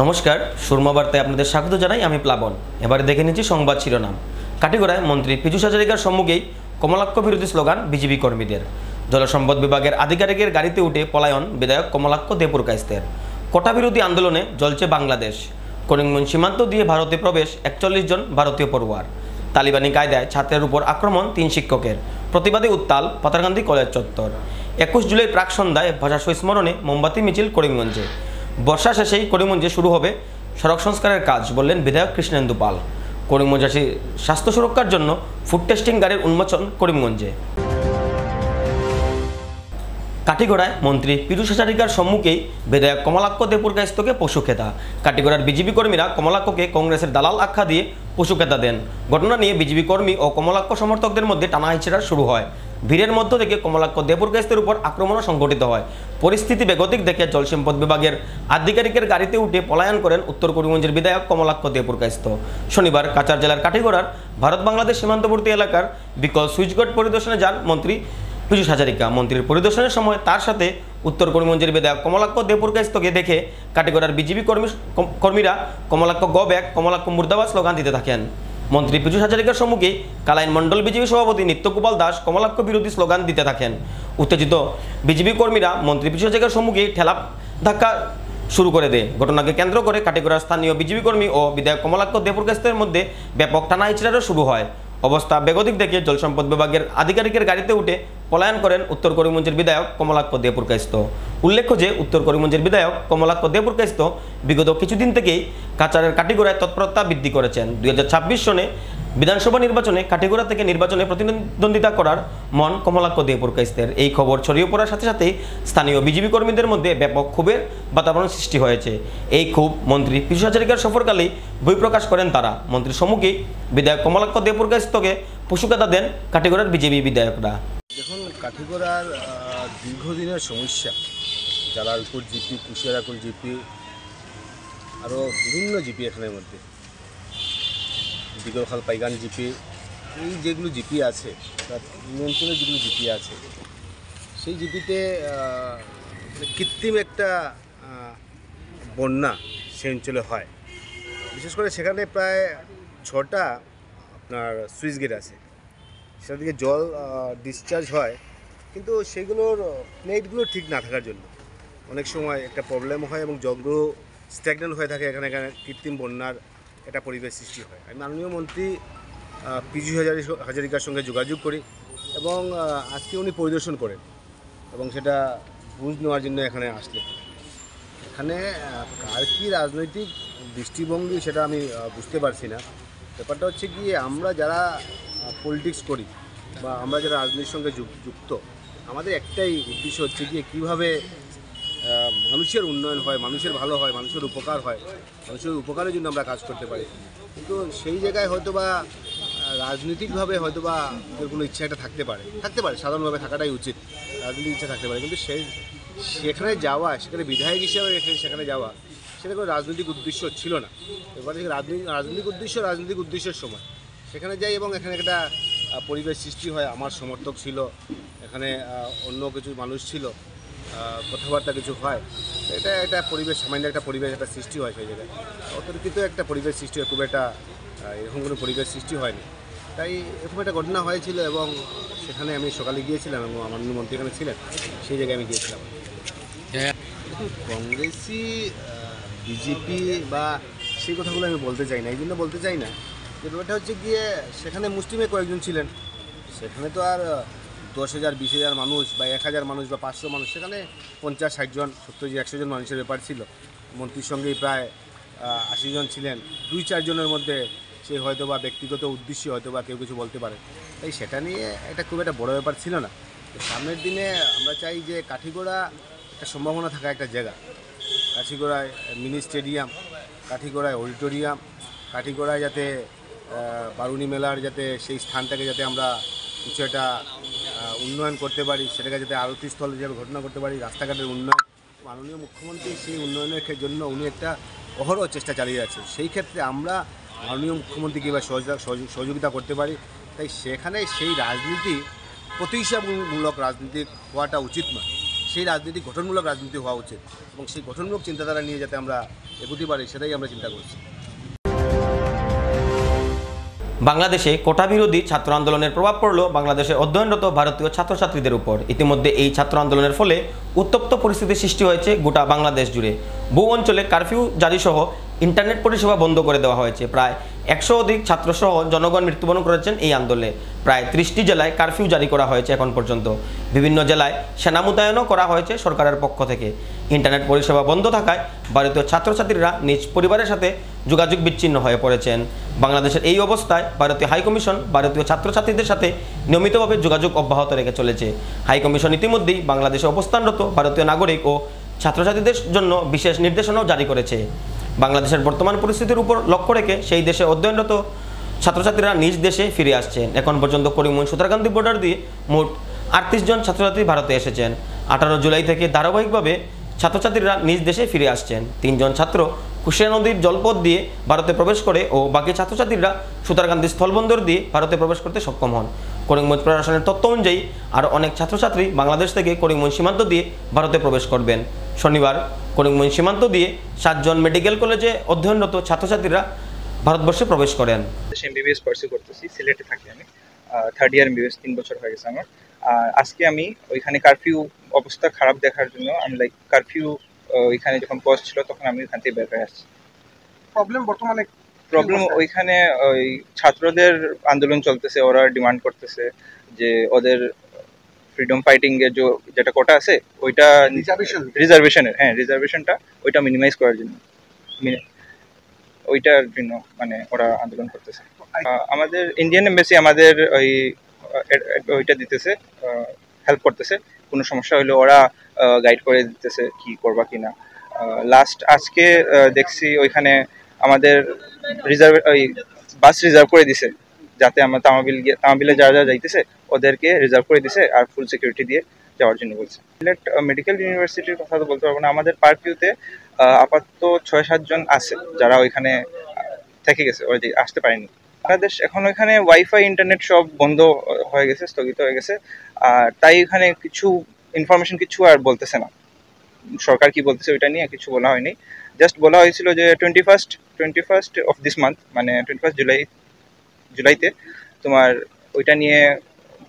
নমস্কার, সুরমা বার্তায় আপনাদের স্বাগত জানাই। আমি প্লাবন। এবারে দেখে নিচ্ছি সংবাদ শিরোনাম। কাটিগড়ায় মন্ত্রী পীযূষ হাজারিকার সম্মুখেই কমলাক্ষ বিরোধী স্লোগান বিজেপি কর্মীদের। জলসম্পদ বিভাগের আধিকারিকের গাড়িতে উঠে পলায়ন বিধায়ক কমলাক্ষ দেপুরকাইস্তের। কোটা বিরোধী আন্দোলনে জ্বলছে বাংলাদেশ। করিমগঞ্জ সীমান্ত দিয়ে ভারতে প্রবেশ 41 জন ভারতীয় পড়ুয়ার। তালিবানি কায়দায় ছাত্রের উপর আক্রমণ 3 শিক্ষকের। প্রতিবাদে উত্তাল পাতারকান্দি কলেজ চত্বর। 21 জুলাই প্রাক সন্ধ্যায় ভাষা স্মরণে মোমবাতি মিছিল করিমগঞ্জে। বর্ষা শেষেই করিমগঞ্জে শুরু হবে সড়ক সংস্কারের কাজ, বললেন বিধায়ক কৃষ্ণেন্দু পাল। করিমগঞ্জবাসী স্বাস্থ্য সুরক্ষার জন্য ফুড টেস্টিং গাড়ির উন্মোচন করিমগঞ্জে। কাটিগড়ায় মন্ত্রী পীযূষ হাজারিকার সম্মুখেই বিধায়ক কমলাক্ষ দেপুরকাইস্তকে পশু খেতা। কাটিগড়ার বিজেপি কর্মীরা কমলাক্ষকে কংগ্রেসের দালাল আখ্যা দিয়ে পশু খেতা দেন। ঘটনা নিয়ে বিজেপি কর্মী ও কমলাক্ষ সমর্থকদের মধ্যে টানাহেঁচড়া শুরু হয়। ভিড়ের মধ্য থেকে কমলাক্ষ দেপুরকাইস্তের উপর আক্রমণও সংঘটিত হয়। পরিস্থিতি বেগতিক দেখে জলসম্পদ বিভাগের আধিকারিকের গাড়িতে উঠে পলায়ন করেন উত্তর করিমগঞ্জের বিধায়ক কমলাক্ষ দেপুরকাইস্ত। শনিবার কাছাড় জেলার কাটিগড়ার ভারত বাংলাদেশ সীমান্তবর্তী এলাকার বিকল সুইচগেট পরিদর্শনে যান মন্ত্রী পীযূষ হাজারিকা। মন্ত্রীর পরিদর্শনের সময় তার সাথে উত্তর করিমগঞ্জের বিধায়ক কমলাক্ষ দেপুরকাইস্তকে দেখে কাটিগড়ার বিজেপি কর্মীরা কমলাক্ষ গ ব্যাক, কমলাক্ষ মুর্দাবাদ স্লোগান দিতে থাকেন। মন্ত্রী পীযূষ হাজারিকার সম্মুখে কালাইন মণ্ডল বিজেপি সভাপতি নিত্যগোপাল দাস কমলাক্ষ বিরোধী স্লোগান দিতে থাকেন। উত্তেজিত বিজেপি কর্মীরা মন্ত্রী পীযূষ হাজারিকার সম্মুখে ঠেলা ধাক্কা শুরু করে দেয়। ঘটনাকে কেন্দ্র করে কাটিগড়ার স্থানীয় বিজেপি কর্মী ও বিধায়ক কমলাক্ষ দেপুরকাইস্তের মধ্যে ব্যাপক টানাহেঁচড়াও শুরু হয়। অবস্থা বেগতিক দেখে জলসম্পদ বিভাগের আধিকারিকের গাড়িতে উঠে পলায়ন করেন উত্তর করিমগঞ্জের বিধায়ক কমলাক্ষ দেপুরকাইস্ত। উল্লেখ্য যে উত্তর করিমগঞ্জের বিধায়ক কমলাক্ষ দেপুরকাইস্ত বিগত কিছুদিন থেকেই কাছাড়ের কাটিগড়ায় তৎপরতা বৃদ্ধি করেছেন। 2026 সনে বিধানসভা নির্বাচনে কাটিগড়া থেকে নির্বাচনে প্রতিদ্বন্দ্বিতা করার মন কমলাক্ষ দেপুরকাইস্তের। এই খবর ছড়িয়ে পড়ার সাথে সাথেই স্থানীয় বিজেপি কর্মীদের মধ্যে ব্যাপক ক্ষোভের বাতাবরণ সৃষ্টি হয়েছে। এই ক্ষোভ মন্ত্রী পীযূষ হাজারিকার সফরকালেই বহিঃপ্রকাশ করেন তারা। মন্ত্রীর সম্মুখে বিধায়ক কমলাক্ষ দেপুরকাইস্তকে পশুকাতা দেন কাটিগড়ার বিজেপি বিধায়করা। দেখুন, কাঠিগড়ার দীর্ঘদিনের সমস্যা, জালালপুর জিপি, কুশিয়ারাকুল জিপি, আরও বিভিন্ন জিপি এখানের মধ্যে, দিগরখাল পাইগান জিপি, এই যেগুলো জিপি আছে তার নিয়ন্ত্রণে যেগুলো জিপি আছে সেই জিপিতে কৃত্রিম একটা বন্যা সে অঞ্চলে হয়। বিশেষ করে সেখানে প্রায় 6টা আপনার সুইচ গেট আছে, সেটা থেকে জল ডিসচার্জ হয়, কিন্তু সেগুলোর প্লেটগুলো ঠিক না থাকার জন্য অনেক সময় একটা প্রবলেম হয় এবং জলগুলো স্ট্যাগনেন্ট হয়ে থাকে। এখানে কৃত্রিম বন্যার একটা পরিবেশ সৃষ্টি হয়। আমি মাননীয় মন্ত্রী পীযূষ হাজারিকার সঙ্গে যোগাযোগ করি এবং আজকে উনি পরিদর্শন করেন এবং সেটা বুঝ নেওয়ার জন্য এখানে আসলেন। এখানে কার কী রাজনৈতিক দৃষ্টিভঙ্গি সেটা আমি বুঝতে পারছি না। ব্যাপারটা হচ্ছে কি, আমরা যারা পলিটিক্স করি বা আমরা যারা রাজনীতির সঙ্গে যুক্ত, আমাদের একটাই উদ্দেশ্য হচ্ছে গিয়ে কীভাবে মানুষের উন্নয়ন হয়, মানুষের ভালো হয়, মানুষের উপকার হয়, মানুষের উপকারের জন্য আমরা কাজ করতে পারি। কিন্তু সেই জায়গায় হয়তো বা রাজনৈতিকভাবে হয়তো বা কোনো ইচ্ছা একটা থাকতে পারে, সাধারণভাবে থাকাটাই উচিত, রাজনৈতিক ইচ্ছা থাকতে পারে, কিন্তু সেখানে যাওয়া, সেখানে বিধায়ক হিসেবে সেখানে যাওয়া, সেটা কোনো রাজনৈতিক উদ্দেশ্য ছিল না। এবারে রাজনৈতিক উদ্দেশ্যের সময় সেখানে যাই এবং এখানে একটা পরিবেশ সৃষ্টি হয়। আমার সমর্থক ছিল এখানে, অন্য কিছু মানুষ ছিল, কথাবার্তা কিছু হয়, এটা একটা পরিবেশ, সামান্য একটা পরিবেশ একটা সৃষ্টি হয় সেই জায়গায়। অতর্কিত একটা পরিবেশ সৃষ্টি হয়, খুব একটা এরকম কোনো পরিবেশ সৃষ্টি হয়নি। তাই এরকম একটা ঘটনা হয়েছিল এবং সেখানে আমি সকালে গিয়েছিলাম এবং আমার মন্ত্রী এখানে ছিলেন, সেই জায়গায় আমি গিয়েছিলাম। কংগ্রেসি বিজেপি বা সেই কথাগুলো আমি বলতে চাই না, এই জন্য বলতে চাই না যে ব্যাপারটা হচ্ছে গিয়ে সেখানে মুসলিমে কয়েকজন ছিলেন, সেখানে তো আর 10,000 20,000 মানুষ বা 1,000 মানুষ বা 500 মানুষ, সেখানে 50 60 জন 70 100 জন মানুষের ব্যাপার ছিল। মন্ত্রীর সঙ্গেই প্রায় 80 জন ছিলেন। 2-4 জনের মধ্যে সে হয়তো বা ব্যক্তিগত উদ্দেশ্যে হয়তো বা কেউ কিছু বলতে পারে, তাই সেটা নিয়ে এটা খুব একটা বড় ব্যাপার ছিল না। সামনের দিনে আমরা চাই যে কাঠিগড়া একটা সম্ভাবনা থাকা একটা জায়গা, কাঠিগড়ায় মিনি স্টেডিয়াম, কাঠিগড়ায় অডিটোরিয়াম, কাঠিগড়ায় যাতে বারুণী মেলার যাতে সেই স্থানটাকে যাতে আমরা কিছু একটা উন্নয়ন করতে পারি, সেটাকে যাতে আরতিস্থল হিসেবে ঘোষণা করতে পারি, রাস্তাঘাটের উন্নয়ন। মাননীয় মুখ্যমন্ত্রী সেই উন্নয়নের জন্য উনি একটা অহরহ চেষ্টা চালিয়ে যাচ্ছেন। সেই ক্ষেত্রে আমরা মাননীয় মুখ্যমন্ত্রীকে এবার সহযোগিতা করতে পারি। তাই সেখানে সেই রাজনীতি প্রতিহিংসামূলক রাজনীতি হওয়াটা উচিত নয়। সেই রাজনীতি গঠনমূলক রাজনীতি হওয়া উচিত এবং সেই গঠনমূলক চিন্তাধারা নিয়ে যাতে আমরা এগোতে পারি সেটাই আমরা চিন্তা করছি। বাংলাদেশে কোটা বিরোধী ছাত্র আন্দোলনের প্রভাব পড়ল বাংলাদেশে অধ্যয়নরত ভারতীয় ছাত্রছাত্রীদের উপর। ইতিমধ্যে এই ছাত্র আন্দোলনের ফলে উত্তপ্ত পরিস্থিতির সৃষ্টি হয়েছে গোটা বাংলাদেশ জুড়ে। বহু অঞ্চলে কারফিউ জারিসহ ইন্টারনেট পরিষেবা বন্ধ করে দেওয়া হয়েছে। প্রায় 100 অধিক ছাত্রসহ জনগণ মৃত্যুবরণ করেছেন এই আন্দোলনে। প্রায় 30টি জেলায় কারফিউ জারি করা হয়েছে এখন পর্যন্ত। বিভিন্ন জেলায় সেনা মোতায়েনও করা হয়েছে সরকারের পক্ষ থেকে। ইন্টারনেট পরিষেবা বন্ধ থাকায় ভারতীয় ছাত্রছাত্রীরা নিজ পরিবারের সাথে যোগাযোগ বিচ্ছিন্ন হয়ে পড়েছেন। বাংলাদেশের এই অবস্থায় ভারতীয় হাইকমিশন ভারতীয় ছাত্রছাত্রীদের সাথে নিয়মিতভাবে যোগাযোগ অব্যাহত রেখে চলেছে। হাইকমিশন ইতিমধ্যেই বাংলাদেশে অবস্থানরত ভারতীয় নাগরিক ও ছাত্রছাত্রীদের জন্য বিশেষ নির্দেশনাও জারি করেছে। বাংলাদেশের বর্তমান পরিস্থিতির উপর লক্ষ্য রেখে সেই দেশে অধ্যয়নরত ছাত্রছাত্রীরা নিজ দেশে ফিরে আসছেন। এখন পর্যন্ত করিমগঞ্জ সুতারকান্দি বর্ডার দিয়ে মোট 38 জন ছাত্রছাত্রী ভারতে এসেছেন। 18 জুলাই থেকে ধারাবাহিকভাবে ছাত্রছাত্রীরা নিজ দেশে ফিরে আসছেন। 3 জন ছাত্র কুশিয়া নদীর জলপথ দিয়ে ভারতে প্রবেশ করে ও বাকি ছাত্রছাত্রীরা সুতারকান্দি স্থলবন্দর দিয়ে ভারতে প্রবেশ করতে সক্ষম হন। করিমগঞ্জ প্রশাসনের তথ্য অনুযায়ী আরও অনেক ছাত্রছাত্রী বাংলাদেশ থেকে করিমগঞ্জ সীমান্ত দিয়ে ভারতে প্রবেশ করবেন। শনিবার করিমগঞ্জ সীমান্ত দিয়ে 7 জন মেডিকেল কলেজে অধ্যয়নরত ছাত্রছাত্রীরা ভারতবর্ষে প্রবেশ করেন। এমবিবিএস পার্সু করতেছি, সিলেটে থাকি আমি। 3rd ইয়ার এমবিবিএস 3 বছর হয়ে গেছে আমার। আর আজকে আমি ওইখানে কারফিউ অবস্থা খারাপ দেখার জন্য আমি কারফিউ ওইখানে যখন পজ ছিল তখন আমি ওইখান থেকে বের হয়ে আসছি। প্রবলেম ওইখানে ওই ছাত্রদের আন্দোলন চলতেছে, ওরা ডিমান্ড করতেছে যে ওদের ফ্রিডম ফাইটিং এর যেটা কোটা আছে ওইটা রিজার্ভেশনের রিজার্ভেশনটা ওইটা মিনিমাইজ করার জন্য ওইটার জন্য মানে ওরা আন্দোলন করতেছে। আমাদের ইন্ডিয়ান এমবাসি আমাদের ওইটা দিতেছে, হেল্প করতেছে। কোনো সমস্যা হলে ওরা গাইড করে দিতেছে কি করবা কি না। লাস্ট আজকে দেখছি ওইখানে আমাদের বাস রিজার্ভ করে দিছে, যাতে আমরা তামাবিলে যারা যারা যাইতেছে ওদেরকে রিজার্ভ করে দিছে আর ফুল সিকিউরিটি দিয়ে যাওয়ার জন্য বলছে। সিলেট মেডিকেল ইউনিভার্সিটির কথা তো বলতে পারবো না। আমাদের পার্কিউতে আপাতত 6-7 জন আছে যারা ওইখানে থেকে গেছে, ওরা আসতে পারেনি। বাংলাদেশ এখন ওইখানে ওয়াইফাই ইন্টারনেট সব বন্ধ হয়ে গেছে, স্থগিত হয়ে গেছে। আর তাই এখানে কিছু ইনফরমেশন কিছু আর বলতেছে না। সরকার কি বলতেছে ওইটা নিয়ে কিছু বলা হয়নি। জাস্ট বলা হয়েছিল যে 21st অফ দিস মান্থ মানে 21 জুলাইতে তোমার ওইটা নিয়ে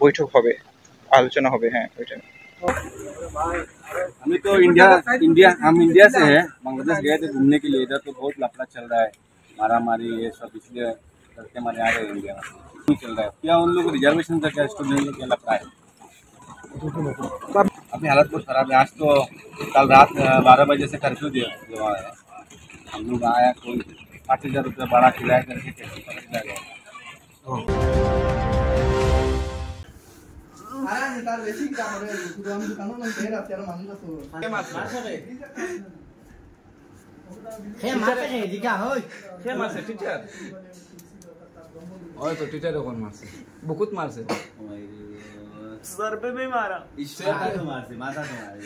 বৈঠক হবে, आलोचना হবে। হ্যাঁ ওইটা अभी तो हम इंडिया से हैं, बांग्लादेश गए थे घूमने के लिए। इधर तो बहुत लफड़ा चल रहा है, मारा मारी ये सब, इसलिए लड़के मारे आ रहे हैं इंडिया में। नहीं चल रहा है क्या उन लोगों को रिजर्वेशन का क्या स्टूडेंट लोग क्या लफड़ा है? अभी हालत बहुत खराब है। आज तो कल रात 12 बजे से कर्फ्यू दिया हुआ है। हम लोग आया, कोई 8,000 रुपये भाड़ा किराया करके टैक्सी पकड़ गया। तो टीचर कौन मारसे बहुत मारसे सर पे भी मारा इससे मारसे माथा तुम्हारे।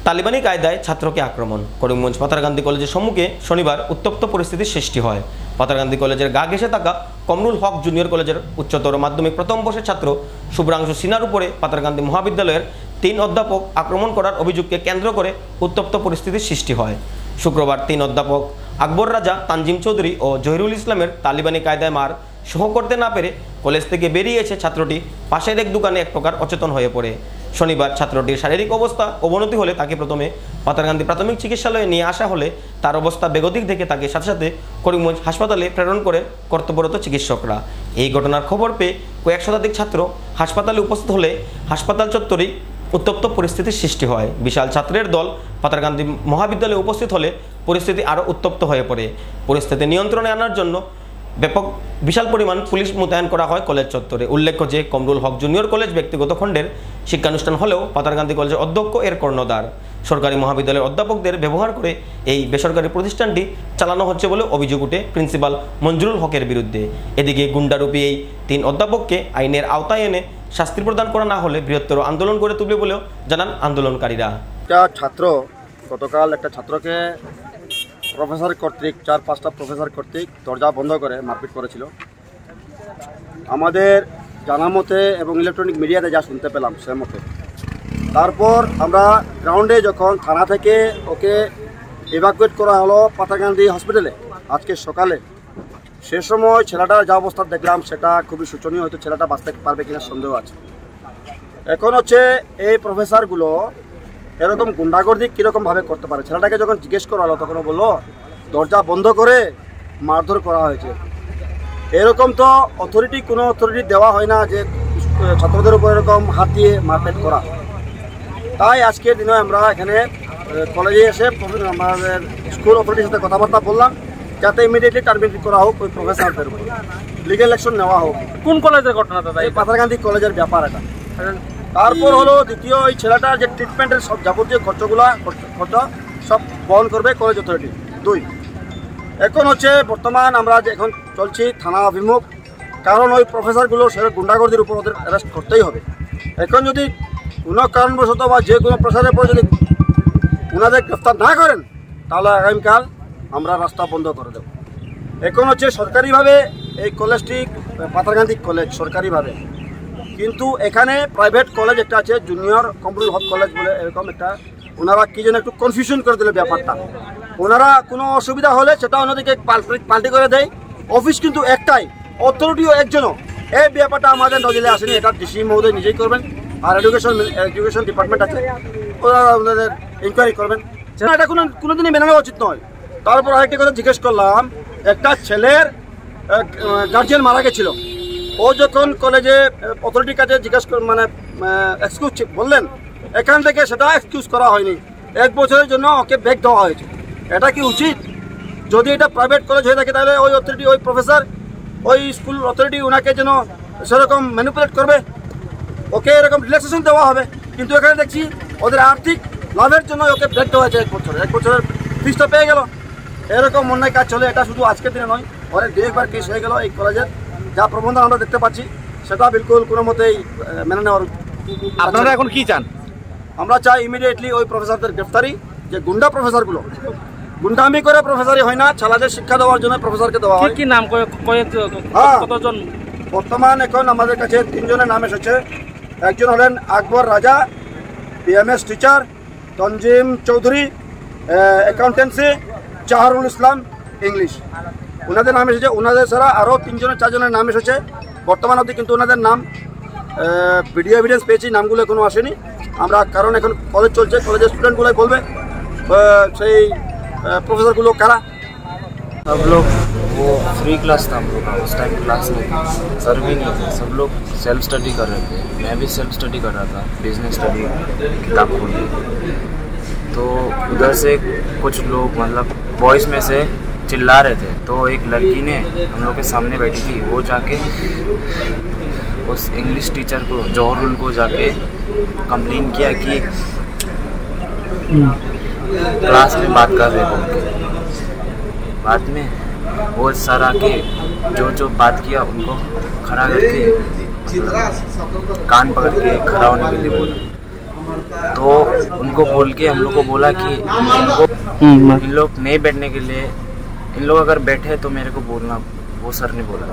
তালিবানি কায়দায় ছাত্রকে আক্রমণ। করিমগঞ্জ পাতারকান্দি কলেজের সম্মুখে শনিবার উত্তপ্ত পরিস্থিতির সৃষ্টি হয়। পাতারকান্দি কলেজের গা ঘেঁষে থাকা কমরুল হক জুনিয়র কলেজের উচ্চতর মাধ্যমিক প্রথম বর্ষের ছাত্র শুভ্রাংশু সিনহার উপরে পাতারকান্দি মহাবিদ্যালয়ের 3 অধ্যাপক আক্রমণ করার অভিযোগকে কেন্দ্র করে উত্তপ্ত পরিস্থিতির সৃষ্টি হয়। শুক্রবার 3 অধ্যাপক আকবর রাজা, তানজিম চৌধুরী ও জহিরুল ইসলামের তালিবানি কায়দায় মার সহ করতে না পেরে কলেজ থেকে বেরিয়ে এসে ছাত্রটি পাশের এক দোকানে এক প্রকার অচেতন হয়ে পড়ে। শনিবার ছাত্রটির শারীরিক অবস্থা অবনতি হলে তাকে প্রথমে পাতারকান্দি প্রাথমিক চিকিৎসালয়ে নিয়ে আসা হলে তার অবস্থা বেগতিক দেখে তাকে সাথে সাথে করিমগঞ্জ হাসপাতালে প্রেরণ করে কর্তব্যরত চিকিৎসকরা। এই ঘটনার খবর পেয়ে কয়েক শতাধিক ছাত্র হাসপাতালে উপস্থিত হলে হাসপাতাল চত্বরেই উত্তপ্ত পরিস্থিতির সৃষ্টি হয়। বিশাল ছাত্রের দল পাতারকান্দি মহাবিদ্যালয়ে উপস্থিত হলে পরিস্থিতি আরও উত্তপ্ত হয়ে পড়ে। পরিস্থিতি নিয়ন্ত্রণে আনার জন্য বিশাল পরিমাণ পুলিশ মোতায়েন করা হয় কলেজ চত্বরে। উল্লেখ্য যে কমরুল হক জুনিয়র কলেজ ব্যক্তিগত খণ্ডের শিক্ষানুষ্ঠান হলেও পাতারকান্দি কলেজের অধ্যক্ষ এর কর্ণধার। সরকারি মহাবিদ্যালয়ের অধ্যাপকদের ব্যবহার করে এই বেসরকারি প্রতিষ্ঠানটি চালানো হচ্ছে বলে অভিযোগ উঠে প্রিন্সিপাল মঞ্জুরুল হকের বিরুদ্ধে। এদিকে গুন্ডারূপী এই 3 অধ্যাপককে আইনের আওতায় এনে শাস্তি প্রদান করা না হলে বৃহত্তর আন্দোলন করে তুলবে বলেও জানান আন্দোলনকারীরা। গতকাল একটা ছাত্রকে প্রফেসর কর্তৃক 4-5টা প্রফেসর কর্তৃক দরজা বন্ধ করে মারপিট করেছিল। আমাদের জানা মতে এবং ইলেকট্রনিক মিডিয়াতে যা শুনতে পেলাম সে মতে তারপর আমরা গ্রাউন্ডে যখন থানা থেকে ওকে ইভাকুয়েট করা হলো পাতাকান্দি হসপিটালে আজকে সকালে, সে সময় ছেলেটার যা অবস্থা দেখলাম সেটা খুবই শোচনীয়, হয়তো ছেলেটা বাঁচতে পারবে কিনা সন্দেহ আছে। এখন হচ্ছে এই প্রফেসরগুলো এরকম গুন্ডাগর্দি কীরকমভাবে করতে পারে। ছেলেটাকে যখন জিজ্ঞেস করা হলো তখন বললো দরজা বন্ধ করে মারধর করা হয়েছে। এরকম তো কোনো অথরিটি দেওয়া হয় না যে ছাত্রদের উপর এরকম হাত দিয়ে মারপিট করা। তাই আজকের দিনে আমরা এখানে কলেজে এসে আমাদের স্কুল অথরিটির সাথে কথাবার্তা বললাম যাতে ইমিডিয়েটলি টার্মিনেট করা হোক ওই প্রফেসরদের উপর, লিগ্যাল অ্যাকশন নেওয়া হোক। কোন কলেজের ঘটনা দাদা? এই পাথারকান্দি কলেজের ব্যাপার এটা। তারপর হলো দ্বিতীয়, ওই ছেলেটার যে ট্রিটমেন্টের সব যাবতীয় খরচ সব বহন করবে কলেজ অথরিটি। 2, এখন হচ্ছে বর্তমান আমরা যে এখন চলছি থানা অভিমুখ, কারণ ওই প্রফেসরগুলো সে গুন্ডাগর্দির উপর ওদের অ্যারেস্ট করতেই হবে। এখন যদি কোনো কারণবশত বা যে কোনো প্রসারের পর যদি ওনাদের গ্রেফতার না করেন তাহলে আগামীকাল আমরা রাস্তা বন্ধ করে দেব। এখন হচ্ছে সরকারিভাবে এই কলেজটি পাথারকান্দি কলেজ সরকারিভাবে, কিন্তু এখানে প্রাইভেট কলেজ একটা আছে জুনিয়র কমরুল হক কলেজ বলে, এরকম একটা ওনারা কি যেন একটু কনফিউশন করে দিল ব্যাপারটা। ওনারা কোনো অসুবিধা হলে সেটা অন্যদিকে পাল্টি করে দেয়। অফিস কিন্তু একটাই, অথরিটিও একজনও। এই ব্যাপারটা আমাদের নজরে আসেনি, এটা ডিসি মহোদয় নিজেই করবেন, আর এডুকেশন ডিপার্টমেন্ট আছে ওরা ওনাদের ইনকোয়ারি করবেন। এটা কোনোদিনই মেনে নেওয়া উচিত নয়। তারপর আরেকটা কথা জিজ্ঞেস করলাম, একটা ছেলের গার্জিয়ান মারা গেছিল, ও যখন কলেজে অথরিটির কাছে এক্সকিউজ বললেন, এখান থেকে সেটা এক্সকিউজ করা হয়নি, 1 বছরের জন্য ওকে ব্যাক দেওয়া হয়েছে। এটা কি উচিত? যদি এটা প্রাইভেট কলেজ হয়ে থাকে তাহলে ওই অথরিটি, ওই প্রফেসর, ওই স্কুল অথরিটি ওনাকে যেন সেরকম ম্যানিপুলেট করবে, ওকে এরকম রিল্যাক্সেশন দেওয়া হবে। কিন্তু এখানে দেখছি ওদের আর্থিক লাভের জন্য ওকে ব্যাক দেওয়া হয়েছে 1 বছরের ফিসটা পেয়ে গেল। এরকম অন্যায় কাজ চলে, এটা শুধু আজকের দিনে নয়, অনেক 2-1বার কেস হয়ে গেল। এই কলেজের যা প্রবন্ধন আমরা দেখতে পাচ্ছি সেটা বিলকুল কোনো মতেই মেনে নেওয়ার। আপনারা এখন কি চান? আমরা চাই ইমিডিয়েটলি ওই প্রফেসরদের গ্রেফতারি। যে গুন্ডা প্রফেসরগুলো গুন্ডামি করে প্রফেসরই হয় না, ছেলেদের শিক্ষা দেওয়ার জন্য প্রফেসরকে দেওয়া হয়। কি নাম কতজন? বর্তমান এখন আমাদের কাছে 3 জনের নাম এসেছে। একজন হলেন আকবর রাজা, BMS teacher, তঞ্জিম Chowdhury accountancy, Jaharul ইসলাম ইংলিশ, ওনাদের নাম এসেছে। ওনাদের ছাড়া আরও 3-4 জনের নাম এসেছে বর্তমান অবধি, কিন্তু ওনাদের নাম ভিডিও এভিডেন্স পেয়েছি, নামগুলো এখনো আসেনি। আমরা কারণ এখন কলেজ চলছে, কলেজের স্টুডেন্টগুলোই বলবে সেই प्रोफेसर लोग करा। सब लोग वो फ्री क्लास था हम लोग का, उस टाइम क्लास नहीं थी, सर भी नहीं थे, सब लोग सेल्फ स्टडी कर रहे थे। मैं भी सेल्फ स्टडी कर रहा था, बिजनेस स्टडी किताब खोल के। तो उधर से कुछ लोग मतलब बॉयज़ में से चिल्ला रहे थे, तो एक लड़की ने हम लोग के सामने बैठी थी, वो जाके उस इंग्लिश टीचर को, जौहरुल को जाके कंप्लेन किया कि क्लास में बात कर रहे बोल के। बाद में वो सर आके जो बात किया उनको खड़ा करके कान पकड़ के खड़ा होने के लिए बोला। तो उनको बोल के हम लोग को बोला कि इन लोग नहीं बैठने के लिए, इन लोग अगर बैठे तो मेरे को बोलना, वो सर ने बोला।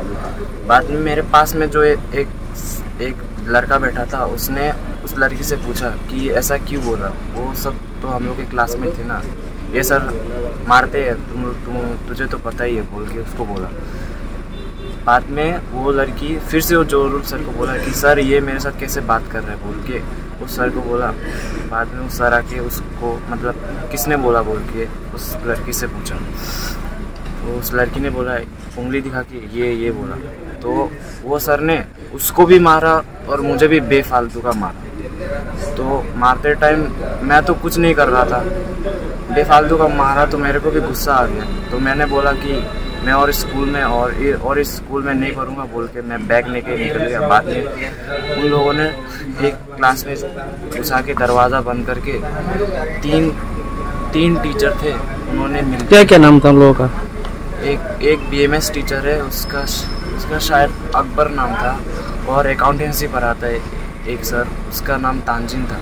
बाद में मेरे पास में जो एक लड़का बैठा था, उसने उस लड़की से पूछा कि ऐसा क्यों बोला। वो सब तो हम लोग के क्लास में थे ना, ये सर मारते हैं, तुझे तो पता ही है बोल के उसको बोला। बाद में वो लड़की फिर से वो जौहरुल सर को बोला कि सर ये मेरे साथ कैसे बात कर रहे हैं बोल के उस सर को बोला। बाद में उस सर आके उसको मतलब किसने बोला बोल के उस लड़की से पूछा, तो उस लड़की ने बोला, उंगली दिखा के ये बोला। तो वो सर ने उसको भी मारा और मुझे भी बेफालतू का मारा। तो मारते टाइम मैं तो कुछ नहीं कर रहा था, बेफालतू का मारा तो मेरे को भी गुस्सा आ गया। तो मैंने बोला कि मैं और स्कूल में और इस स्कूल में नहीं करूँगा बोल के मैं बैग लेके निकल गया। बाद में उन लोगों ने एक क्लास में घुसा के दरवाज़ा बंद करके तीन टीचर थे, उन्होंने मिल क्या नाम था उन लोगों का? एक BMS टीचर है, उसका शायद अकबर नाम था, और अकाउंटेंसी पढ़ाता है एक सर, उसका नाम तानजीन था,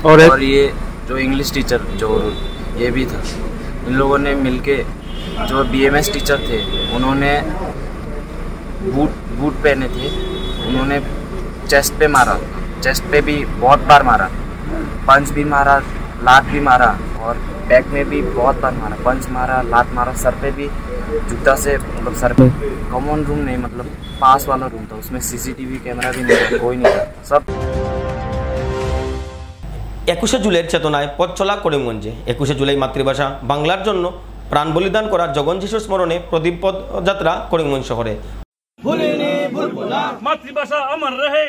और ये जो इंग्लिश टीचर जौहरुल ये भी था। इन लोगों ने मिलके, जो BMS टीचर थे उन्होंने बूट पहने थे, उन्होंने चेस्ट पे मारा, चेस्ट पे भी बहुत बार मारा। पंच भी मारा, लात भी मारा और बैक में भी बहुत बार मारा, पंच मारा, लात मारा, सर पे भी जूता से मतलब सर पे। कॉमन रूम नहीं, मतलब पास वाला रूम था, उसमें सीसीटीवी कैमरा भी नहीं था, कोई नहीं था, सब। 21শে জুলাইয়ের চেতনায় পথ চলা করিমগঞ্জে 21শে জুলাই মাতৃভাষা বাংলার জন্য প্রাণ বলিদান করা জগন যিশুর স্মরণে প্রদীপ পদযাত্রা করিমগঞ্জ শহরে। মাতৃভাষা আমার রহে,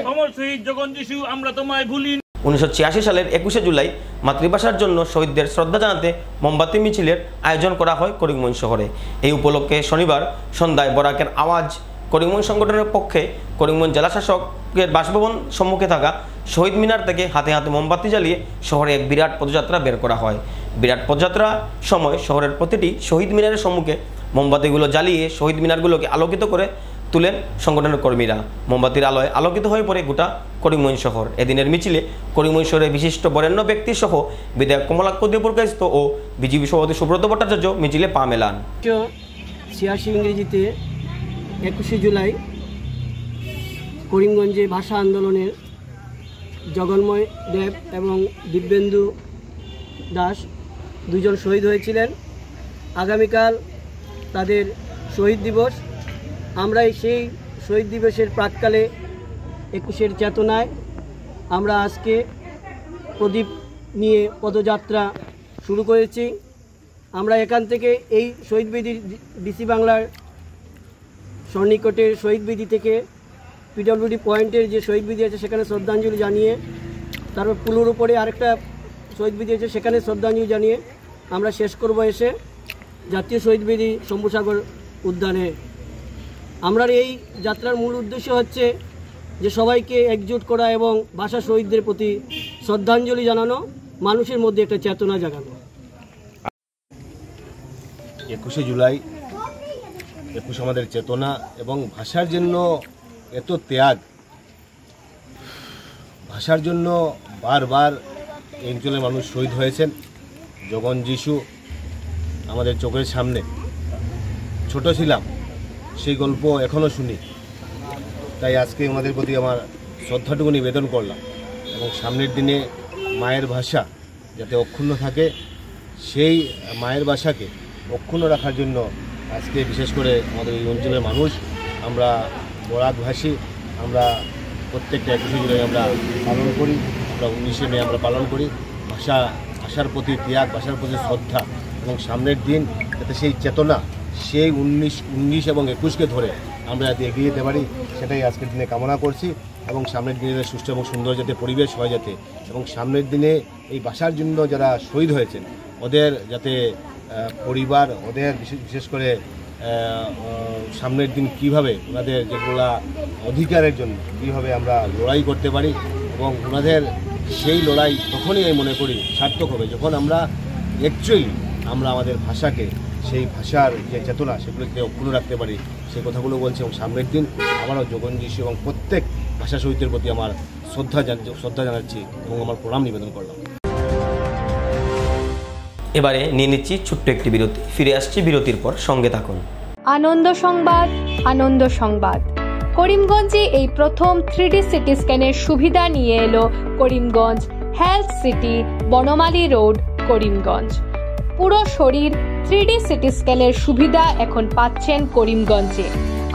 অমর শহীদ জগন যিশু আমরা তোমায় ভুলি। 1986 সালের 21শে জুলাই মাতৃভাষার জন্য শহীদদের শ্রদ্ধা জানাতে মোমবাতি মিছিলের আয়োজন করা হয় করিমগঞ্জ শহরে। এই উপলক্ষে শনিবার সন্ধ্যায় বরাকের আওয়াজ করিমগঞ্জ সংগঠনের পক্ষে করিমগঞ্জ জেলা শাসকের বাসভবন সম্মুখে থাকা শহীদ মিনার থেকে হাতে হাতে মোমবাতি জ্বালিয়ে শহরে এক বিরাট পদযাত্রা বের করা হয়। বিরাট পদযাত্রার সময় শহরের প্রতিটি শহীদ মিনারের সম্মুখে মোমবাতিগুলো জ্বালিয়ে শহীদ মিনারগুলোকে আলোকিত করে তুলেন সংগঠনের কর্মীরা। মোমবাতির আলোয় আলোকিত হয়ে পড়ে গোটা করিমগঞ্জ শহর। এদিনের মিছিলে করিমগঞ্জ শহরের বিশিষ্ট বরেণ্য ব্যক্তি সহ বিধায়ক কমলাক্ষ দেবপুরকায়স্থ ও বিজেপি সভাপতি সুব্রত ভট্টাচার্য মিছিলে পা মেলান। 86 ইংরেজিতে 21শে জুলাই করিমগঞ্জে ভাষা আন্দোলনের জগন্ময় দেব এবং দিব্যেন্দু দাস দুজন শহীদ হয়েছিলেন। আগামীকাল তাদের শহীদ দিবস। আমরা সেই শহীদ দিবসের প্রাক্কালে 21শের চেতনায় আমরা আজকে প্রদীপ নিয়ে পদযাত্রা শুরু করেছি। আমরা এখান থেকে এই শহীদ বেদির ডিসি বাংলার সন্নিকটের শহীদ বেদি থেকে পিডব্লিউডি পয়েন্টের যে শহীদ বেদি আছে সেখানে শ্রদ্ধাঞ্জলি জানিয়ে, তারপর পুলুর উপরে আরেকটা শহীদ বেদি আছে সেখানে শ্রদ্ধাঞ্জলি জানিয়ে আমরা শেষ করব এসে জাতীয় শহীদ বেদি শম্ভুসাগর উদ্যানে। আমরা এই যাত্রার মূল উদ্দেশ্য হচ্ছে যে সবাইকে একজোট করা এবং ভাষা শহীদদের প্রতি শ্রদ্ধাঞ্জলি জানানো, মানুষের মধ্যে একটা চেতনা জাগানো। 21শে জুলাই 21 আমাদের চেতনা এবং ভাষার জন্য এত ত্যাগ, ভাষার জন্য বারবার এই অঞ্চলের মানুষ শহীদ হয়েছেন। জগন যিশু আমাদের চোখের সামনে, ছোট ছিলাম সেই গল্প এখনও শুনি, তাই আজকে আমাদের প্রতি আমার শ্রদ্ধাটুকু নিবেদন করলাম এবং সামনের দিনে মায়ের ভাষা যাতে অক্ষুণ্ণ থাকে, সেই মায়ের ভাষাকে অক্ষুণ্ণ রাখার জন্য আজকে বিশেষ করে আমাদের এই অঞ্চলের মানুষ, আমরা বরাকভাষী, আমরা প্রত্যেকটা 21শে জুলাই আমরা পালন করি, আমরা 19শে মে আমরা পালন করি। ভাষার প্রতি ত্যাগ, ভাষার প্রতি শ্রদ্ধা এবং সামনের দিন যাতে সেই চেতনা সেই 19 এবং 21কে ধরে আমরা যাতে এগিয়ে যেতে পারি, সেটাই আজকের দিনে কামনা করছি। এবং সামনের দিনে সুষ্ঠু এবং সুন্দর যাতে পরিবেশ হয় যাতে, এবং সামনের দিনে এই ভাষার জন্য যারা শহীদ হয়েছেন ওদের যাতে পরিবার, ওদের বিশেষ করে সামনের দিন কিভাবে ওনাদের যেগুলা অধিকারের জন্য কীভাবে আমরা লড়াই করতে পারি, এবং ওনাদের সেই লড়াই তখনই আমি মনে করি সার্থক হবে যখন আমরা অ্যাকচুয়ালি আমরা আমাদের ভাষাকে, সেই ভাষার যে চেতনা সেগুলোকে অক্ষুণ্ণ রাখতে পারি, সেই কথাগুলো বলছি। এবং সামনের দিন আমারও জগন যিশু এবং প্রত্যেক ভাষা শহীদদের প্রতি আমার শ্রদ্ধা জানাচ্ছি এবং আমার প্রণাম নিবেদন করলাম। এবারে নিয়ে নিচ্ছি ছোট্ট একটি বিরতি, ফিরে আসছি বিরতির পর, সঙ্গে থাকুন। আনন্দ সংবাদ, আনন্দ সংবাদ। করিমগঞ্জে এই প্রথম 3D সিটি স্ক্যানের সুবিধা নিয়ে এলো Karimganj health city, Banamali road, Karimganj. পুরো শরীর 3D সিটি স্ক্যানের সুবিধা এখন পাচ্ছেন করিমগঞ্জে।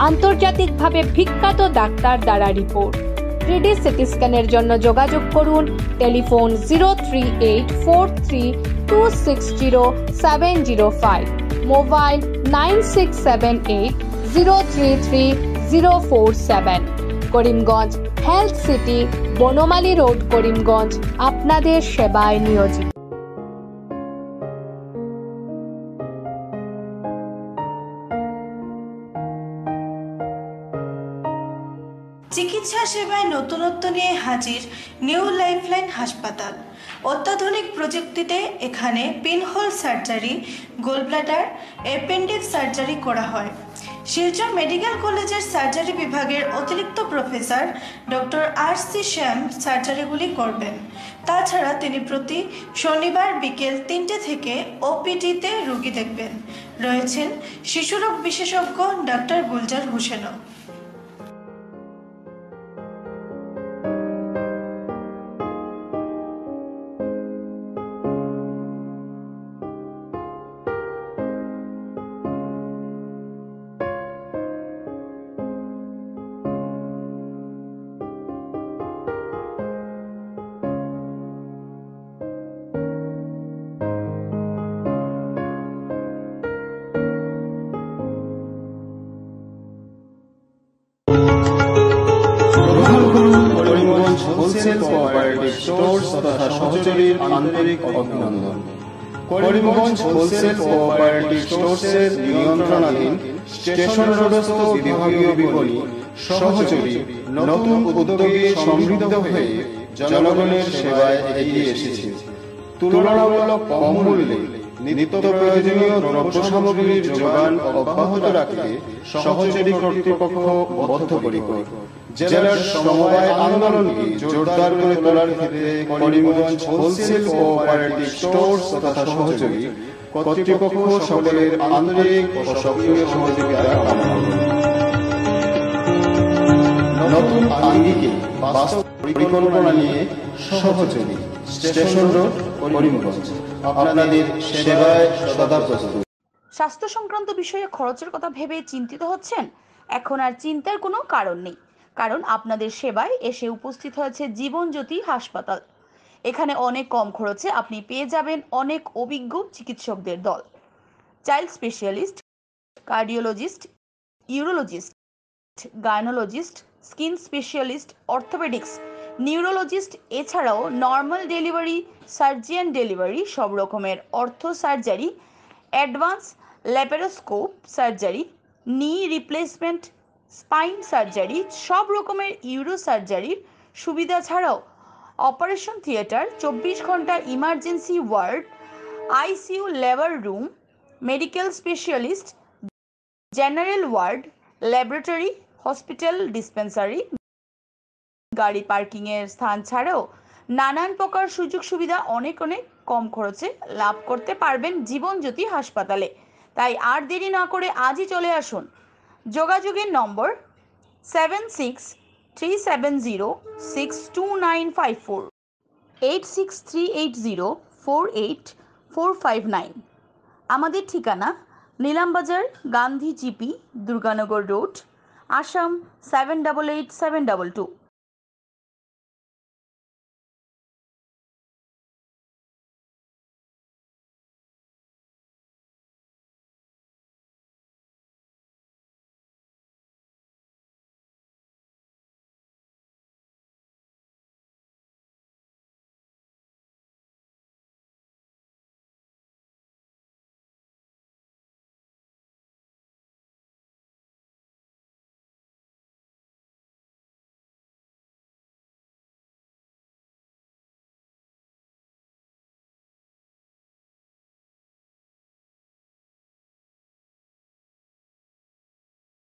আন্তর্জাতিকভাবে বিখ্যাত ডাক্তার দ্বারা রিপোর্ট। 3D সিটি স্ক্যানের জন্য যোগাযোগ করুন telephone 03843260705, mobile 9678033047। Karimganj health city, Banamali road, Karimganj আপনাদের সেবায় নিয়োজিত। চিকিৎসা সেবায় নতুনত্ব নিয়ে হাজির নিউ লাইফলাইন হাসপাতাল। অত্যাধুনিক প্রযুক্তিতে এখানে pinhole surgery, gallbladder, appendix surgery করা হয়। শিলচর মেডিকেল কলেজের সার্জারি বিভাগের অতিরিক্ত প্রফেসর ডক্টর RC শ্যাম সার্জারিগুলি করবেন। তাছাড়া তিনি প্রতি শনিবার বিকেল 3টে থেকে OPD-তে রোগী দেখবেন। রয়েছেন শিশুরোগ বিশেষজ্ঞ ডক্টর গুলজার হোসেনও। হোলসেল কোঅপারেটিভ স্টোর্স তথা সহযোগীর আন্তরিক অভিনন্দন। করিমগঞ্জ হোলসেল কোঅপারেটিভ স্টোর্সের নিয়ন্ত্রণাধীন স্টেশন রোডস্থ বিভাগীয় বিপণী সহযোগী নতুন উদ্যোগে সমৃদ্ধ হয়ে জনগণের সেবায় এগিয়ে এসেছে। তুলনামূলক কম মূল্যে নিত্য প্রয়োজনীয় দ্রব্য সামগ্রীর যোগান অব্যাহত রাখতে সহযোগী কর্তৃপক্ষ বদ্ধপরিকর। জেলার সমবায় আন্দোলনকে জোরদার করে তোলার ক্ষেত্রে করিমগঞ্জ হোলসেল কোঅপারেটিভ স্টোর্স তথা সহযোগী কর্তৃপক্ষ সকলের আন্তরিক ও সক্রিয় সহযোগিতা কামনা করে। নতুন আঙ্গিকে বাস্তব পরিকল্পনা নিয়ে সহযোগী স্টেশন রোড করিমগঞ্জ আপনাদের সেবায় সদা প্রস্তুত। স্বাস্থ্য সংক্রান্ত বিষয়ে খরচের কথা ভেবে চিন্তিত হচ্ছেন? এখন আর চিন্তার কোনো কারণ নেই, কারণ আপনাদের সেবায় এসে উপস্থিত হয়েছে জীবনজ্যোতি হাসপাতাল। এখানে অনেক কম খরচে আপনি পেয়ে যাবেন অনেক অভিজ্ঞ চিকিৎসকদের দল। Child specialist, cardiologist, urologist, gynologist, skin specialist, orthopedics, neurologist, এছাড়াও নর্মাল ডেলিভারি, সার্জিয়ান ডেলিভারি, সব রকমের ortho surgery, advance laparoscope surgery, knee replacement, spine surgery, সব রকমের ইউরো সার্জারির সুবিধা ছাড়াও অপারেশন থিয়েটার, 24 ঘন্টা emergency ward, ICU labour room, medical specialist, general ward, laboratory, hospital dispensary, গাড়ি পার্কিংয়ের স্থান ছাড়াও নানান প্রকার সুযোগ সুবিধা অনেক কম খরচে লাভ করতে পারবেন জীবনজ্যোতি হাসপাতালে। তাই আর দেরি না করে আজই চলে আসুন। যোগাযোগের নম্বর 7637062954, 8638048459। আমাদের ঠিকানা নীলামবাজার, গান্ধী জিপি, দুর্গানগর রোড, আসাম 788722।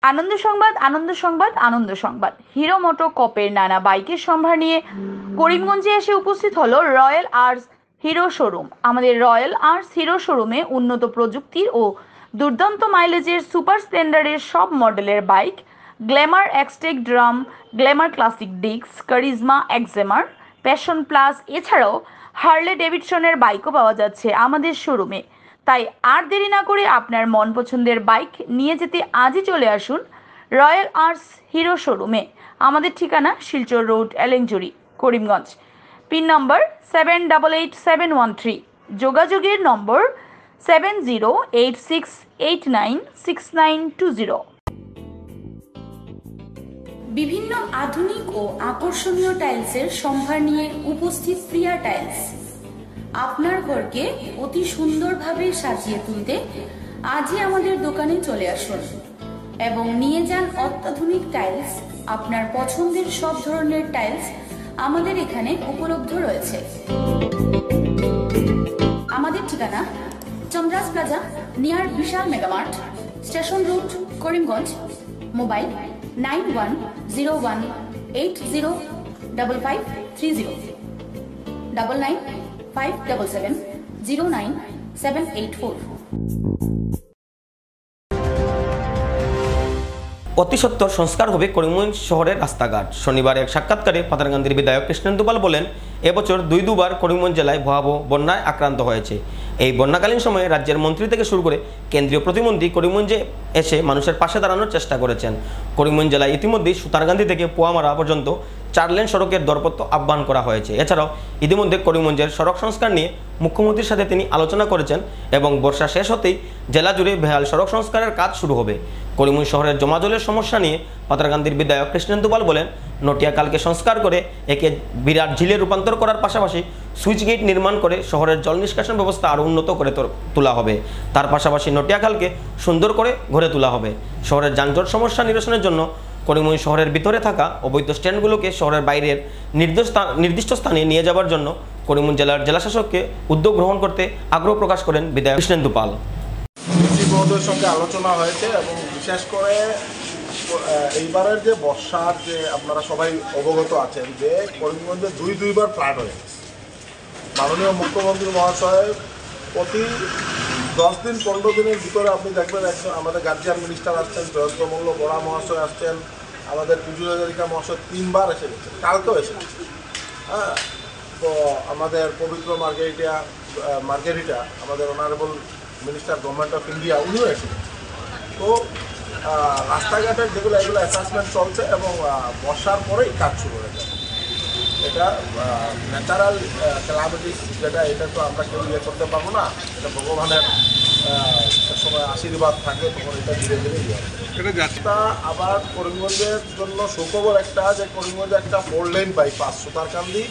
আনন্দ সংবাদ, আনন্দ সংবাদ, আনন্দ সংবাদ। হিরো মোটো কপের নানা বাইকের সম্ভার নিয়ে করিমগঞ্জে এসে উপস্থিত হলো রয়্যাল আর্টস হিরো শোরুম। আমাদের রয়্যাল আর্টস হিরো শোরুমে উন্নত প্রযুক্তির ও দুর্দান্ত মাইলেজের সুপার স্প্লেন্ডারের সব মডেলের bike, Glamour Xtec drum, Glamour classic disc, Karizma XMR, Passion plus, এছাড়াও হার্লে ডেভিডসনের বাইকও পাওয়া যাচ্ছে আমাদের শোরুমে। তাই আর দেরি না করে আপনার মন পছন্দের বাইক নিয়ে যেতে আজই চলে আসুন রয়্যাল আর্টস হিরো শোরুমে। আমাদের ঠিকানা শিলচর রোড, এলেংজুরি, করিমগঞ্জ। পিন নম্বর 788713। যোগাযোগের নম্বর 7086896920। বিভিন্ন আধুনিক ও আকর্ষণীয় টাইলসের সম্ভার নিয়ে উপস্থিত প্রিয়া টাইলস। আপনার ঘরকে অতি সুন্দরভাবে সাজিয়ে তুলতে আজই আমাদের দোকানে চলে আসুন এবং নিয়ে যান অত্যাধুনিক টাইলস। আপনার পছন্দের সব ধরনের টাইলস আমাদের এখানে উপলব্ধ রয়েছে। আমাদের ঠিকানা Chandras plaza, near Vishal mega mart, station road, Karimganj. Mobile 9101805530, 9957709784। অতি সত্বর সংস্কার হবে করিমগঞ্জ শহরের রাস্তাঘাট। শনিবার এক সাক্ষাৎকারে পাতারকান্দির বিধায়ক কৃষ্ণেন্দু পাল বলেন, এবছর দুবার করিমগঞ্জ জেলায় ভয়াবহ বন্যায় আক্রান্ত হয়েছে। এই বন্যাকালীন সময়ে রাজ্যের মন্ত্রী থেকে শুরু করে কেন্দ্রীয় প্রতিমন্ত্রী করিমগঞ্জে এসে মানুষের পাশে দাঁড়ানোর চেষ্টা করেছেন। করিমগঞ্জ জেলায় ইতিমধ্যেই সুতারগান্ধী থেকে পোয়ামারা পর্যন্ত 4 লেন সড়কের দরপত্র আহ্বান করা হয়েছে। এছাড়াও ইতিমধ্যে করিমগঞ্জের সড়ক সংস্কার নিয়ে মুখ্যমন্ত্রীর সাথে তিনি আলোচনা করেছেন এবং বর্ষা শেষ হতেই জেলা জুড়ে বেহাল সড়ক সংস্কারের কাজ শুরু হবে। করিমগঞ্জ শহরের জমা জলের সমস্যা নিয়ে পাতারকান্দির বিধায়ক কৃষ্ণেন্দু পাল বলেন, নটিয়া খালকে সংস্কার করে একে বিরাট ঝিলে রূপান্তর করার পাশাপাশি সুইচ গেট নির্মাণ করে শহরের জল নিষ্কাশন ব্যবস্থা আরও উন্নত করে তোলা হবে। তার পাশাপাশি নটিয়া খালকে সুন্দর করে গড়ে তোলা হবে। শহরের যানজট সমস্যা নিরসনের জন্য করিমগঞ্জ শহরের ভিতরে থাকা অবৈধ স্ট্যান্ডগুলোকে শহরের বাইরের নির্দিষ্ট স্থানে নিয়ে যাওয়ার জন্য করিমগঞ্জ জেলার জেলাশাসককে উদ্যোগ গ্রহণ করতে আগ্রহ প্রকাশ করেন বিধায়ক কৃষ্ণেন্দু পাল। মহোদয়ের সঙ্গে আলোচনা হয়েছে এবং বিশেষ করে এইবারের যে বর্ষার যে আপনারা সবাই অবগত আছেন যে করিমগঞ্জে দুইবার ফ্লাড হয়েছে। মাননীয় মুখ্যমন্ত্রী মহাশয় প্রতি 10 দিন 15 দিনের ভিতরে আপনি দেখবেন আমাদের গার্জিয়ান মিনিস্টার আসছেন, জয়ন্তমল্ল বড়া মহাশয় আসছেন, আমাদের পীযূষ হাজারিকা মহাশয় 3 বার এসে গেছেন, কালকেও এসে গেছেন। হ্যাঁ, তো আমাদের পবিত্র মার্গেরিটা আমাদের honourable minister government of India উনিও এসে গেছেন। তো রাস্তাঘাটের যেগুলো এগুলো অ্যাসেসমেন্ট চলছে এবং বর্ষার পরেই কাজ শুরু হয়ে যাবে। এটা ন্যাচারাল ক্যালামিটিস যেটা, এটা তো আমরা কেউ ইয়ে করতে পারবো না, এটা ভগবানের সময় আশীর্বাদ থাকে, তখন এটা ধীরে ধীরে ইয়ে হবে। এটা আবার করিমগঞ্জের জন্য সুখবর একটা যে করিমগঞ্জে একটা 4 lane bypass Sutarkandi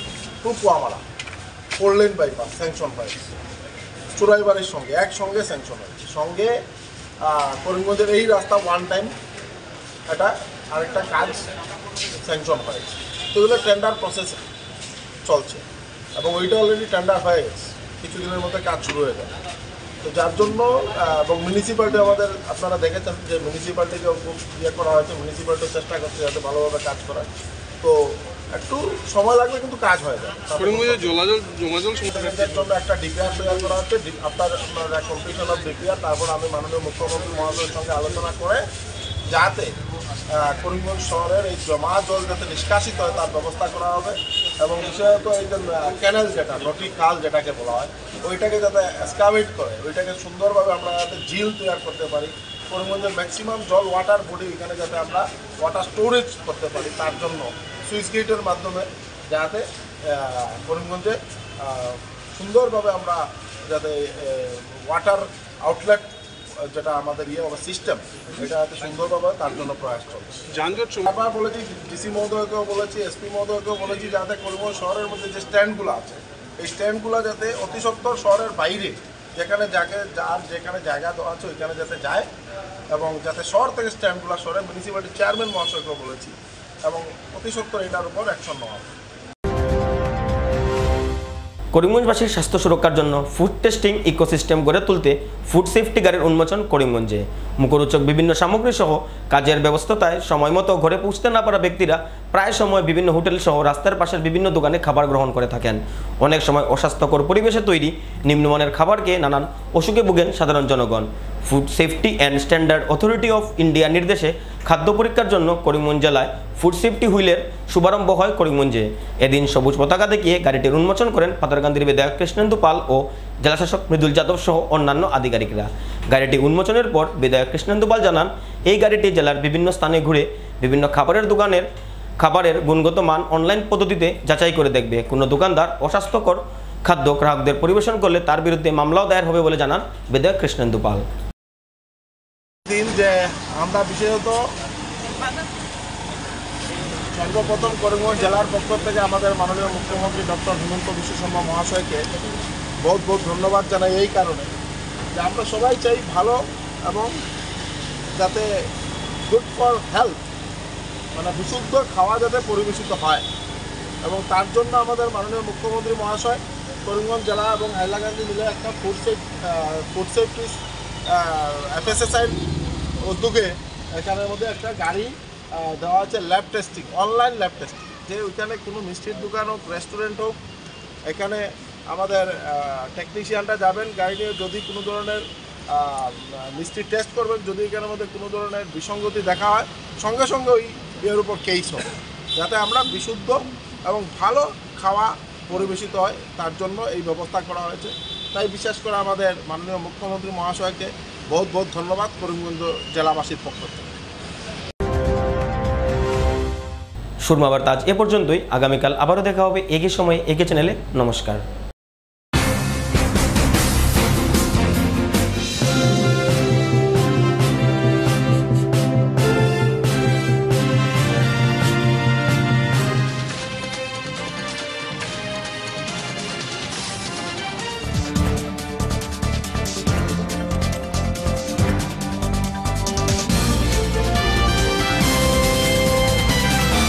to Kuamara 4 lane bypass sanction হয়েছে চুরাইবাড়ির সঙ্গে একসঙ্গে স্যাংশন হয়েছে। সঙ্গে করিমগঞ্জের এই রাস্তা ওয়ান টাইম এটা আরেকটা কাজ স্যাংশন হয়েছে। তো এগুলো টেন্ডার প্রসেস চলছে এবং ওইটা অলরেডি টেন্ডার হয়ে গেছে, কিছুদিনের মধ্যে কাজ শুরু হয়ে যাবে। তো যার জন্য এবং মিউনিসিপ্যালিটি আমাদের আপনারা দেখেছেন যে মিউনিসিপ্যালিটিকেও খুব ইয়ে করা হয়েছে, মিউনিসিপ্যালিটিও চেষ্টা করছে যাতে ভালোভাবে কাজ করা। তো একটু সময় লাগবে কিন্তু কাজ হয়ে যাবে। জমাজলের জন্য একটা ডিপিআর তৈরি করা হচ্ছে, আপনার কমপ্লিশন অফ ডিপিআর। তারপর আমি মাননীয় মুখ্যমন্ত্রী মহোদয়ের সঙ্গে আলোচনা করে যাতে করিমগঞ্জ শহরের এই জমা জল যাতে নিষ্কাশিত হয় তার ব্যবস্থা করা হবে এবং বিশেষত এই যে ক্যানেল যেটা নটি খাল যেটাকে বলা হয় ওইটাকে যাতে এক্সকাভেট করে ওইটাকে সুন্দরভাবে আমরা যাতে ঝিল তৈরি করতে পারি। করিমগঞ্জের ম্যাক্সিমাম জল ওয়াটার বডি এখানে যাতে আমরা ওয়াটার স্টোরেজ করতে পারি, তার জন্য সুইচ গেটের মাধ্যমে যাতে করিমগঞ্জে সুন্দরভাবে আমরা যাতে ওয়াটার আউটলেট যেটা আমাদের সিস্টেম এটা যাতে সুন্দরভাবে তার জন্য প্রয়াস চলছে। যানজট আবার বলেছি, ডিসি মহোদয়কেও বলেছি, এসপি মহোদয়কেও বলেছি যাতে করিমগঞ্জ শহরের মধ্যে যে স্ট্যান্ডগুলো আছে এই স্ট্যান্ডগুলো যাতে অতি সত্বর শহরের বাইরে যেখানে যেখানে জায়গা দেওয়া আছে ওইখানে যাতে যায় এবং যাতে শহর থেকে স্ট্যান্ডগুলো শহরের মিউনিসিপ্যালিটি চেয়ারম্যান মহাশয়কেও বলেছি এবং অতি সত্বর এটার উপর অ্যাকশন নেওয়া হবে। করিমগঞ্জবাসীর স্বাস্থ্য সুরক্ষার জন্য ফুড টেস্টিং ইকোসিস্টেম গড়ে তুলতে ফুড সেফটি গাড়ির উন্মোচন করিমগঞ্জে। মুখরোচক বিভিন্ন সামগ্রী সহ কাজের ব্যবস্থায় সময় মতো ঘরে পৌঁছতে না পারা ব্যক্তিরা প্রায় সময় বিভিন্ন হোটেল সহ রাস্তার পাশের বিভিন্ন দোকানে খাবার গ্রহণ করে থাকেন। অনেক সময় অস্বাস্থ্যকর পরিবেশে তৈরি নিম্নমানের খাবার খেয়ে নানান অসুখে ভোগেন সাধারণ জনগণ। Food safety and standard authority of ইন্ডিয়ার নির্দেশে খাদ্য পরীক্ষার জন্য করিমগঞ্জ জেলায় ফুড সেফটি হুইলের শুভারম্ভ হয় করিমগঞ্জে। এদিন সবুজ পতাকা দেখিয়ে গাড়িটির উন্মোচন করেন পাতারকান্দির বিধায়ক কৃষ্ণেন্দু পাল ও জেলাশাসক মৃদুল যাদব সহ অন্যান্য আধিকারিকরা। গাড়িটি উন্মোচনের পর বিধায়ক কৃষ্ণেন্দু পাল জানান, এই গাড়িটি জেলার বিভিন্ন স্থানে ঘুরে বিভিন্ন খাবারের দোকানের খাবারের গুণগত মান অনলাইন পদ্ধতিতে যাচাই করে দেখবে। কোনো দোকানদার অস্বাস্থ্যকর খাদ্য গ্রাহকদের পরিবেশন করলে তার বিরুদ্ধে মামলাও দায়ের হবে বলে জানান বিধায়ক কৃষ্ণেন্দু পাল। যে আমরা বিশেষত সর্বপ্রথম করিমগঞ্জ জেলার পক্ষ থেকে আমাদের মাননীয় মুখ্যমন্ত্রী ডক্টর হিমন্ত বিশ্ব শর্মা মহাশয়কে বহুত বহুত ধন্যবাদ জানাই এই কারণে যে আমরা সবাই চাই ভালো এবং যাতে গুড ফর হেলথ মানে বিশুদ্ধ খাওয়া যাতে পরিবেশিত হয় এবং তার জন্য আমাদের মাননীয় মুখ্যমন্ত্রী মহাশয় করিমগঞ্জ জেলা এবং হাইলাকান্দি মিলে একটা ফুড সেফটি FSSAI উদ্যোগে এখানের মধ্যে একটা গাড়ি দেওয়া আছে lab testing, online lab testing, যে ওইখানে কোনো মিষ্টির দোকান হোক রেস্টুরেন্ট হোক এখানে আমাদের টেকনিশিয়ানরা যাবেন গাড়ি নিয়ে, যদি কোনো ধরনের মিষ্টি টেস্ট করবেন, যদি এখানের মধ্যে কোনো ধরনের বিসঙ্গতি দেখা হয় সঙ্গে সঙ্গে ওই এর উপর কেস হবে যাতে আমরা বিশুদ্ধ এবং ভালো খাওয়া পরিবেশিত হয়, তার জন্য এই ব্যবস্থা করা হয়েছে। তাই বিশেষ করে আমাদের মাননীয় মুখ্যমন্ত্রী মহাশয়কে বহুত বহুত ধন্যবাদ করিমগঞ্জ জেলাবাসীর পক্ষ থেকে। সুরমা বার্তা আজ এ পর্যন্তই। আগামীকাল আবারও দেখা হবে একই সময়ে একই চ্যানেলে। নমস্কার।